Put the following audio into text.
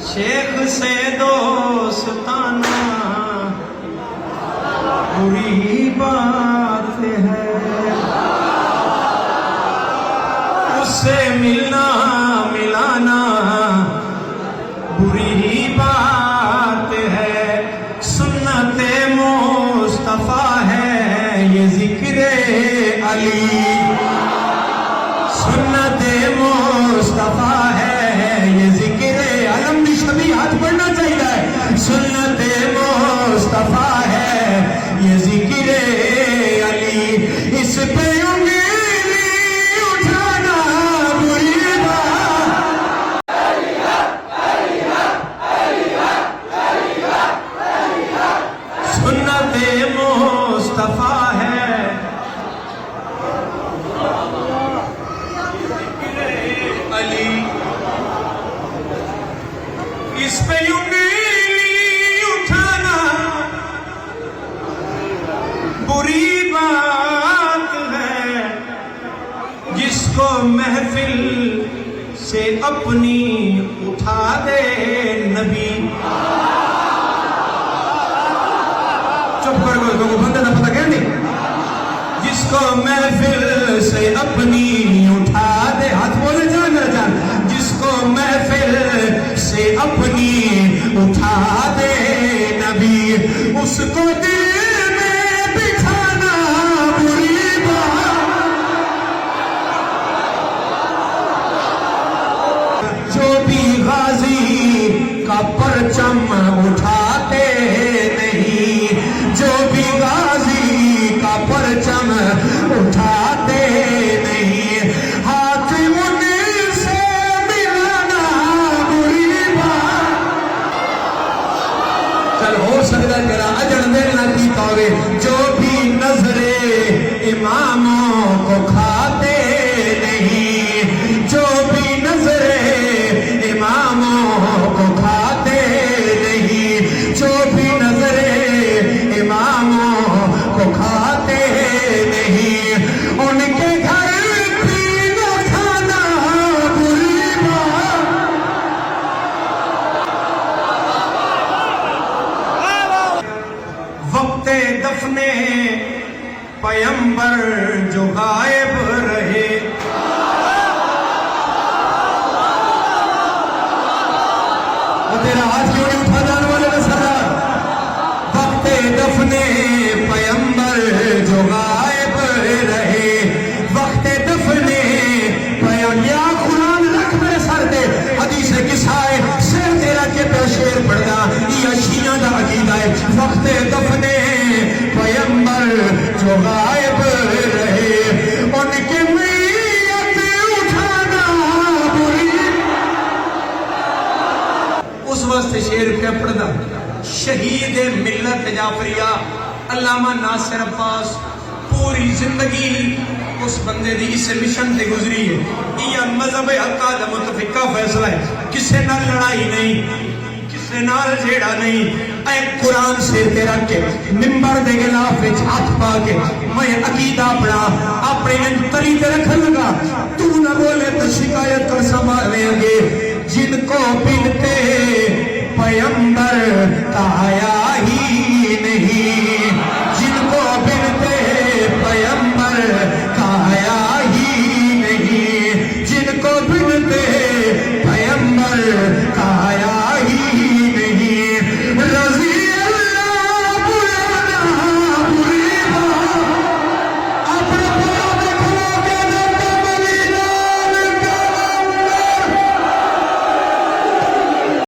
شیخ سے دوستانہ بری بات ہے، اس سے ملنا ملانا بری بات ہے، سنت مصطفیٰ ہے یہ ذکر علی، سنت مصطفیٰ ہے یہ ذکر علم بھی شبی ہاتھ پڑھنا چاہیے، سنت مصطفیٰ ہے یہ ذکر علی، اس پہ انگلی اٹھانا بری بات، سنت مصطفیٰ ہے علی، اس پہ انگلی اٹھانا بری بات ہے، جس کو محفل سے اپنی اٹھا دے نبی، چپ کر گو بندے نہ پتہ کہنے، جس کو محفل سے اپنی اٹھا دے، ہاتھ بولے جان جان، جس کو محفل سے اپنی اٹھا دے نبی، اس کو دل میں بٹھانا بری بات، جو بھی غازی کا پرچم اٹھاتے نہیں، جو بھی غازی کا پرچم اٹھاتے نہیں، ہاتھ ان سے ملانا بری بات، چل ہو سکتا تیرا اجڑ دل نہ کیتا ہوئے، جو بھی نظر اماموں کو کھاتے نہیں، جو بھی نظر اماموں کو کھاتے نہیں، جو بھی نظر اماموں کو کھاتے نہیں، ان کے گھر بھی نہ کھانا بری بات، وقت دفن پیمبر جو غائب رہے، وہ تیرا ہاتھ کیوں نہیں اٹھا جانے والے نسلہ، وقت دفن پیمبر جو غائب رہے، وقت دفن پیمبر، یا قرآن رکھ میرے سر دے، حدیث کسائے شیر تیرا کے پہ شیر پڑھنا، یہ شیعہ دا عقیدہ ہے، وقت دفن پیمبر جو غائب رہے، ان کے میت اٹھانا بری، اس واسطے شیر پہ پڑھنا، شہید ملت جعفریہ علامہ ناصر عباس پوری زندگی اس بندے دی اس مشن تے گزری ہے، یہ مذہب حقہ دا متفقہ فیصلہ ہے، کسے نال لڑائی نہیں، کسے نال جھیڑا نہیں، اے قرآن سے تیرا کے ممبر دے غلاف وچ ہاتھ پا کے میں عقیدہ پڑھا اپنے انتری تے رکھن لگا، تو نہ بولے تو شکایت کر سنبھالیں گے، جن کو بنتے پیمبر کا